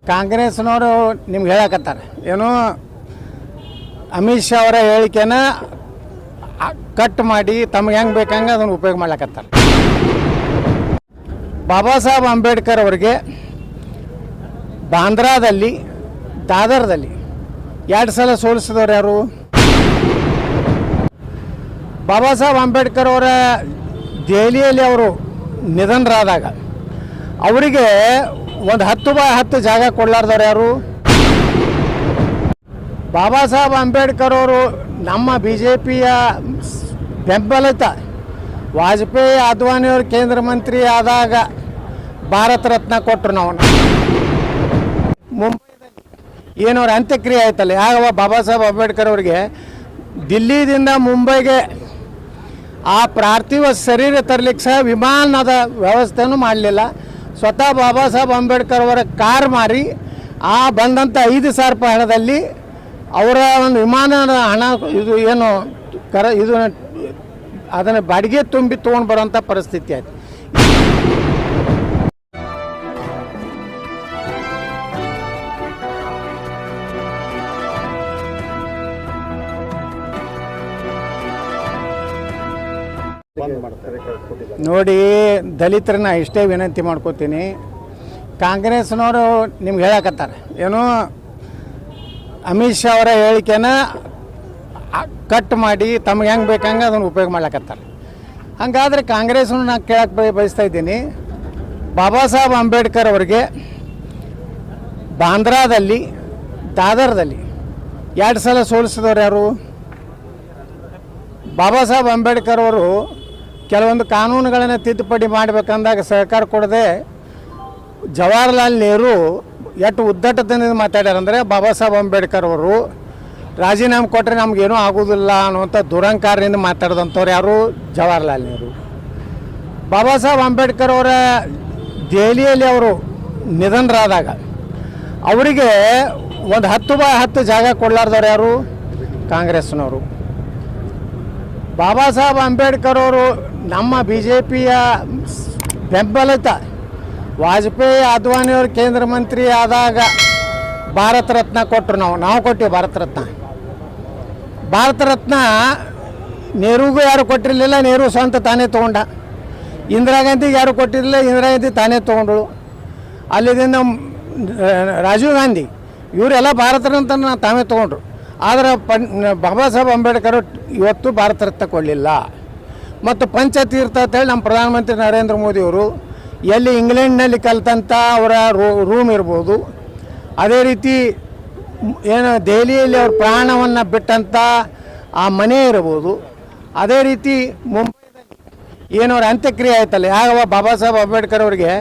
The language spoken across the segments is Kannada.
ಕಾಂಗ್ರೆಸ್ನವರು ನಿಮ್ಗೆ ಹೇಳಕತ್ತಾರೆ ಏನು ಅಮಿತ್ ಶಾ ಅವರ ಹೇಳಿಕೆನ ಕಟ್ ಮಾಡಿ ತಮಗೆ ಹೆಂಗೆ ಬೇಕಂಗೆ ಅದನ್ನು ಉಪಯೋಗ ಮಾಡ್ಲಕತ್ತಾರೆ. ಬಾಬಾ ಸಾಹೇಬ್ ಅಂಬೇಡ್ಕರ್ ಅವರಿಗೆ ಬಾಂದ್ರಾದಲ್ಲಿ ದಾದರ್ದಲ್ಲಿ 2 ಸಲ ಸೋಲಿಸಿದವರು ಯಾರು? ಬಾಬಾ ಸಾಹೇಬ್ ಅಂಬೇಡ್ಕರ್ ಅವರ ದೆಹಲಿಯಲ್ಲಿ ಅವರು ನಿಧನರಾದಾಗ ಅವರಿಗೆ ಒಂದು 10x10 ಜಾಗ ಕೊಡಲಾರ್ದವ್ರು ಯಾರು? ಬಾಬಾ ಸಾಹೇಬ್ ಅಂಬೇಡ್ಕರ್ ಅವರು ನಮ್ಮ BJPಯ ಬೆಂಬಲಿತ ವಾಜಪೇಯಿ ಅದ್ವಾನಿಯವರು ಕೇಂದ್ರ ಮಂತ್ರಿ ಆದಾಗ ಭಾರತ ರತ್ನ ಕೊಟ್ಟರು. ನಾವು ಮುಂಬೈದಲ್ಲಿ ಏನವ್ರ ಅಂತ್ಯಕ್ರಿಯೆ ಆಯ್ತಲ್ಲ, ಯಾವಾಗ ಬಾಬಾ ಸಾಹೇಬ್ ಅಂಬೇಡ್ಕರ್ ಅವರಿಗೆ ದಿಲ್ಲಿದಿಂದ ಮುಂಬೈಗೆ ಆ ಪಾರ್ಥಿವ ಶರೀರ ತರಲಿಕ್ಕೆ ಸಹ ವಿಮಾನದ ವ್ಯವಸ್ಥೆನೂ ಮಾಡಲಿಲ್ಲ. ಸ್ವತಃ ಬಾಬಾ ಸಾಹೇಬ್ ಅಂಬೇಡ್ಕರ್ ಅವರ ಕಾರ್ ಮಾರಿ ಆ ಬಂದಂಥ 5,000 ರೂಪಾಯಿ ಹಣದಲ್ಲಿ ಅವರ ಒಂದು ವಿಮಾನದ ಹಣ ಇದು ಏನು ಇದು ಅದನ್ನು ಬಾಡಿಗೆ ತುಂಬಿ ತೊಗೊಂಡು ಬರೋಂಥ ಪರಿಸ್ಥಿತಿ ಆಯ್ತು. ನೋಡಿ, ದಲಿತರನ್ನ ಇಷ್ಟೇ ವಿನಂತಿ ಮಾಡ್ಕೋತೀನಿ, ಕಾಂಗ್ರೆಸ್ನವರು ನಿಮ್ಗೆ ಹೇಳಕತ್ತಾರೆ ಏನು ಅಮಿತ್ ಶಾ ಅವರ ಹೇಳಿಕೆನ ಕಟ್ ಮಾಡಿ ತಮಗೆ ಹೆಂಗೆ ಬೇಕಂಗೆ ಅದನ್ನು ಉಪಯೋಗ ಮಾಡ್ಲಕತ್ತಾರೆ. ಹಾಗಾದರೆ ಕಾಂಗ್ರೆಸ್ನ ನಾನು ಕೇಳಕ್ಕೆ ಬಯಸ್ತಾ ಇದ್ದೀನಿ, ಬಾಬಾ ಸಾಹೇಬ್ ಅಂಬೇಡ್ಕರ್ ಅವರಿಗೆ ಬಾಂದ್ರಾದಲ್ಲಿ ದಾದರ್ದಲ್ಲಿ 2 ಸಲ ಸೋಲಿಸಿದವರು ಯಾರು? ಬಾಬಾ ಸಾಹೇಬ್ ಅಂಬೇಡ್ಕರ್ ಅವರು ಕೆಲವೊಂದು ಕಾನೂನುಗಳನ್ನು ತಿದ್ದುಪಡಿ ಮಾಡಬೇಕಂದಾಗ ಸಹಕಾರ ಕೊಡದೆ ಜವಾಹರ್ಲಾಲ್ ನೆಹರು ಎಷ್ಟು ಉದ್ದಟದಿಂದ ಮಾತಾಡ್ಯಾರಂದರೆ, ಬಾಬಾ ಸಾಹೇಬ್ ಅಂಬೇಡ್ಕರ್ ಅವರು ರಾಜೀನಾಮೆ ಕೊಟ್ಟರೆ ನಮಗೇನೂ ಆಗೋದಿಲ್ಲ ಅನ್ನುವಂಥ ದುರಂಕಾರದಿಂದ ಮಾತಾಡಿದಂಥವ್ರು ಯಾರು? ಜವಾಹರ್ಲಾಲ್ ನೆಹರು. ಬಾಬಾ ಸಾಹೇಬ್ ಅಂಬೇಡ್ಕರ್ ಅವರ ದೆಹಲಿಯಲ್ಲಿ ಅವರು ನಿಧನರಾದಾಗ ಅವರಿಗೆ ಒಂದು 10x10 ಜಾಗ ಕೊಡಲಾರ್ದವ್ರು ಯಾರು? ಕಾಂಗ್ರೆಸ್ನವರು. ಬಾಬಾ ಸಾಹೇಬ್ ಅಂಬೇಡ್ಕರ್ ಅವರು ನಮ್ಮ BJPಯ ಬೆಂಬಲಿತ ವಾಜಪೇಯಿ ಅದ್ವಾನಿಯವರು ಕೇಂದ್ರ ಮಂತ್ರಿ ಆದಾಗ ಭಾರತ ರತ್ನ ಕೊಟ್ಟರು. ನಾವು ಕೊಟ್ಟಿವಿ ಭಾರತ ರತ್ನ. ಭಾರತ ರತ್ನ ನೆಹರುಗೂ ಯಾರು ಕೊಟ್ಟಿರಲಿಲ್ಲ, ನೆಹರು ಸ್ವಂತ ತಾನೇ ತೊಗೊಂಡ. ಇಂದಿರಾ ಗಾಂಧಿಗೆ ಯಾರು ಕೊಟ್ಟಿರಲಿಲ್ಲ, ಇಂದಿರಾ ಗಾಂಧಿ ತಾನೇ ತೊಗೊಂಡು. ಅಲ್ಲಿದಿಂದ ರಾಜೀವ್ ಗಾಂಧಿ ಇವರೆಲ್ಲ ಭಾರತ ರತ್ನ ತಾವೇ ತೊಗೊಂಡ್ರು. ಆದರೆ ಬಾಬಾ ಸಾಹೇಬ್ ಅಂಬೇಡ್ಕರ್ ಇವತ್ತು ಭಾರತ ರತ್ನ ಕೊಡಲಿಲ್ಲ. ಮತ್ತು ಪಂಚತೀರ್ಥ ಅಂತೇಳಿ ನಮ್ಮ ಪ್ರಧಾನಮಂತ್ರಿ ನರೇಂದ್ರ ಮೋದಿಯವರು ಎಲ್ಲಿ ಇಂಗ್ಲೆಂಡ್ನಲ್ಲಿ ಕಲಿತಂಥ ಅವರ ರೂಮ್ ಇರ್ಬೋದು, ಅದೇ ರೀತಿ ಏನು ದೆಹಲಿಯಲ್ಲಿ ಅವ್ರ ಪ್ರಾಣವನ್ನು ಬಿಟ್ಟಂಥ ಆ ಮನೆ ಇರ್ಬೋದು, ಅದೇ ರೀತಿ ಮುಂಬೈದಲ್ಲಿ ಏನವ್ರ ಅಂತ್ಯಕ್ರಿಯೆ ಆಯ್ತಲ್ಲ, ಯಾವಾಗ ಬಾಬಾ ಸಾಹೇಬ್ ಅಂಬೇಡ್ಕರ್ ಅವರಿಗೆ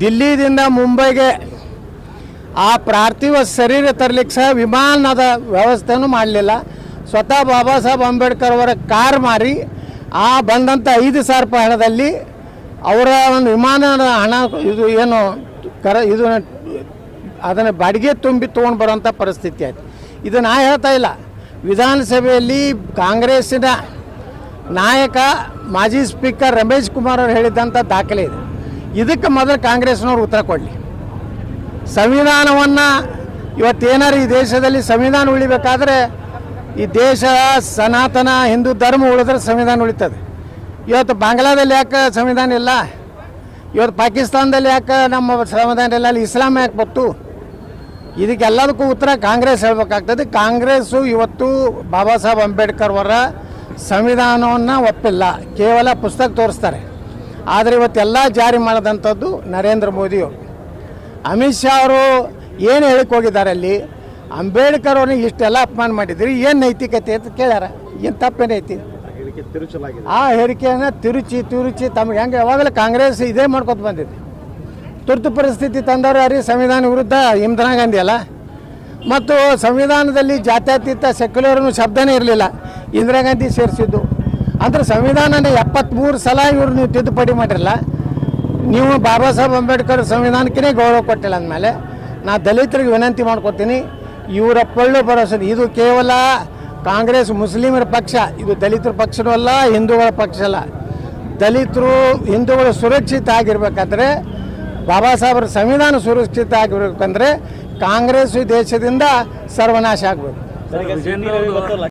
ದಿಲ್ಲಿದಿಂದ ಮುಂಬೈಗೆ ಆ ಪಾರ್ಥಿವ ಶರೀರ ತರಲಿಕ್ಕೆ ಸಹ ವಿಮಾನದ ವ್ಯವಸ್ಥೆನೂ ಮಾಡಲಿಲ್ಲ. ಸ್ವತಃ ಬಾಬಾ ಸಾಹೇಬ್ ಅಂಬೇಡ್ಕರ್ ಅವರ ಕಾರ್ ಮಾರಿ ಆ ಬಂದಂಥ 5,000 ರೂಪಾಯಿ ಹಣದಲ್ಲಿ ಅವರ ಒಂದು ವಿಮಾನದ ಹಣ ಇದು ಏನು ಇದು ಅದನ್ನು ಬಾಡಿಗೆ ತುಂಬಿ ತೊಗೊಂಡು ಬರೋಂಥ ಪರಿಸ್ಥಿತಿ ಆಯಿತು. ಇದು ನಾ ಹೇಳ್ತಾ ಇಲ್ಲ, ವಿಧಾನಸಭೆಯಲ್ಲಿ ಕಾಂಗ್ರೆಸ್ಸಿನ ನಾಯಕ ಮಾಜಿ ಸ್ಪೀಕರ್ ರಮೇಶ್ ಕುಮಾರ್ ಅವರು ಹೇಳಿದಂಥ ದಾಖಲೆ ಇದೆ. ಇದಕ್ಕೆ ಮೊದಲು ಕಾಂಗ್ರೆಸ್ನವ್ರು ಉತ್ತರ ಕೊಡಲಿ. ಸಂವಿಧಾನವನ್ನು ಇವತ್ತೇನಾರು ಈ ದೇಶದಲ್ಲಿ ಸಂವಿಧಾನ ಉಳಿಬೇಕಾದ್ರೆ ಈ ದೇಶ ಸನಾತನ ಹಿಂದೂ ಧರ್ಮ ಉಳಿದ್ರೆ ಸಂವಿಧಾನ ಉಳಿತದೆ. ಇವತ್ತು ಬಾಂಗ್ಲಾದಲ್ಲಿ ಯಾಕೆ ಸಂವಿಧಾನ ಇಲ್ಲ? ಇವತ್ತು ಪಾಕಿಸ್ತಾನದಲ್ಲಿ ಯಾಕೆ ನಮ್ಮ ಸಂವಿಧಾನ ಇಲ್ಲ? ಅಲ್ಲಿ ಇಸ್ಲಾಂ ಯಾಕೆ ಬಂತು? ಇದಕ್ಕೆಲ್ಲದಕ್ಕೂ ಉತ್ತರ ಕಾಂಗ್ರೆಸ್ ಹೇಳಬೇಕಾಗ್ತದೆ. ಕಾಂಗ್ರೆಸ್ಸು ಇವತ್ತು ಬಾಬಾ ಸಾಹೇಬ್ ಅಂಬೇಡ್ಕರ್ ಅವರ ಸಂವಿಧಾನವನ್ನು ಒಪ್ಪಿಲ್ಲ, ಕೇವಲ ಪುಸ್ತಕ ತೋರಿಸ್ತಾರೆ. ಆದರೆ ಇವತ್ತೆಲ್ಲ ಜಾರಿ ಮಾಡಿದಂಥದ್ದು ನರೇಂದ್ರ ಮೋದಿಯವರು. ಅಮಿತ್ ಶಾ ಅವರು ಏನು ಹೇಳಿಕ್ಕೆ ಹೋಗಿದ್ದಾರೆ ಅಲ್ಲಿ? ಅಂಬೇಡ್ಕರ್ ಅವ್ರನ್ನ ಇಷ್ಟೆಲ್ಲ ಅಪಮಾನ ಮಾಡಿದ್ರಿ, ಏನು ನೈತಿಕತೆ ಅಂತ ಕೇಳ್ಯಾರ. ಏನು ತಪ್ಪೇನೈತಿ? ಆ ಹೇಳಿಕೆಯನ್ನು ತಿರುಚಿ ತಮಗೆ ಹೆಂಗೆ ಯಾವಾಗಲೂ ಕಾಂಗ್ರೆಸ್ ಇದೇ ಮಾಡ್ಕೊತ ಬಂದಿದೆ. ತುರ್ತು ಪರಿಸ್ಥಿತಿ ತಂದವರು ಯಾರು? ಸಂವಿಧಾನ ವಿರುದ್ಧ ಇಂದಿರಾ ಗಾಂಧಿ ಅಲ್ಲ. ಮತ್ತು ಸಂವಿಧಾನದಲ್ಲಿ ಜಾತ್ಯತೀತ ಸೆಕ್ಯುಲರ್ನು ಶಬ್ದನೇ ಇರಲಿಲ್ಲ, ಇಂದಿರಾ ಗಾಂಧಿ ಸೇರಿಸಿದ್ದು. ಅಂದರೆ ಸಂವಿಧಾನನೇ 73 ಸಲ ಇವರು ನೀವು ತಿದ್ದುಪಡಿ ಮಾಡಿರಲ್ಲ. ನೀವು ಬಾಬಾ ಸಾಹೇಬ್ ಅಂಬೇಡ್ಕರ್ ಸಂವಿಧಾನಕ್ಕೇ ಗೌರವ ಕೊಟ್ಟಿಲ್ಲ ಅಂದಮೇಲೆ ನಾ ದಲಿತರಿಗೆ ವಿನಂತಿ ಮಾಡ್ಕೊತೀನಿ, ಇವರ ಪಳ್ಳು ಭರವಸೆ ಇದು ಕೇವಲ ಕಾಂಗ್ರೆಸ್ ಮುಸ್ಲಿಮರ ಪಕ್ಷ, ಇದು ದಲಿತರ ಪಕ್ಷನೂ ಅಲ್ಲ, ಹಿಂದೂಗಳ ಪಕ್ಷ ಅಲ್ಲ. ದಲಿತರು ಹಿಂದೂಗಳು ಸುರಕ್ಷಿತ ಆಗಿರ್ಬೇಕಾದ್ರೆ ಬಾಬಾ ಸಾಹೇಬ್ರ ಸಂವಿಧಾನ ಸುರಕ್ಷಿತ ಆಗಿರ್ಬೇಕಂದ್ರೆ ಕಾಂಗ್ರೆಸ್ ದೇಶದಿಂದ ಸರ್ವನಾಶ ಆಗಬೇಕು.